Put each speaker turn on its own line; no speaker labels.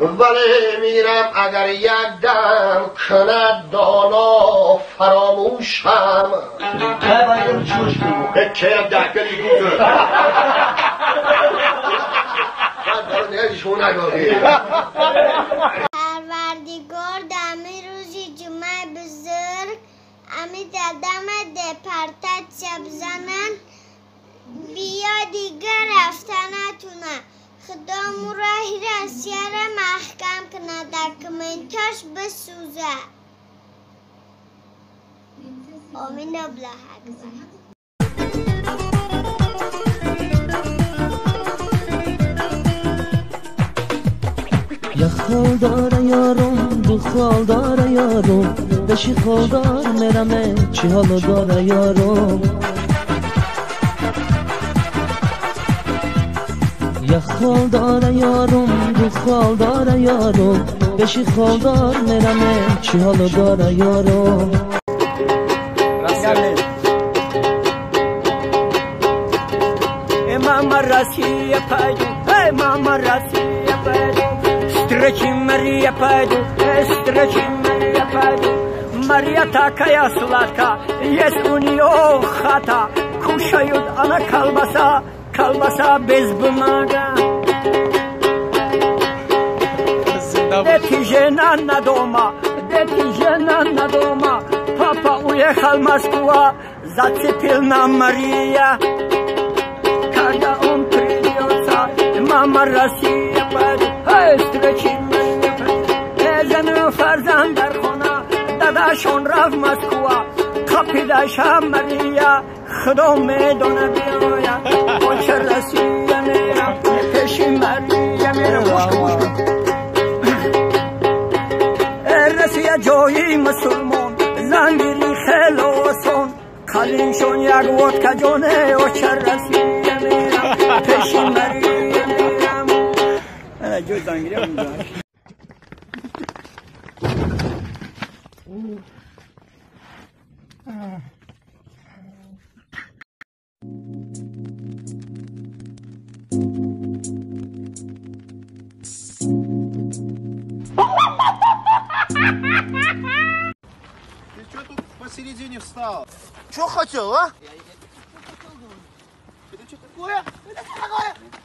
ولی میرم اگر یک دم کند دانا فراموشم که دکلی گوزه
پروردگار دمی روزی جمعه بزرگ امی دادم دپارتت شبزنن بیا دیگر رفتنتونه خدا مراهی رسیار محکم کنه دکمنتاش بسوزه آمین الله اکبر
یه خال داره یارم دو خال داره یارم بشی خال دار مرمه چی حالو داره یارم یه خال داره یارم دو خال داره یارم بشی خال دار مرمه چی حالو داره یارم
ماما راسی پایدو ماما راسی پایدو استرچی مریا پایدو استرچی مریا پایدو مریا такая сладка есть у нее хата кушают она колбаса без бумага дети жена на дома папа уехал в Москву зацепил на Мария когда он придется, мама Россия пойдет, встречи Мария пойдет. Зену фарзандар хона, дадашон рав Москва, капидаша Мария, худо медона биоя, очер Россия мера, пеши Мария мера, мушка. Россия джои мусульман, зангири хелосон, калиншон як водка джоне, очер Россия. پیشی مریم جو زنگیرم
Ты что тут посередине встал?
Что хотел, а?
Это что такое? Это что такое?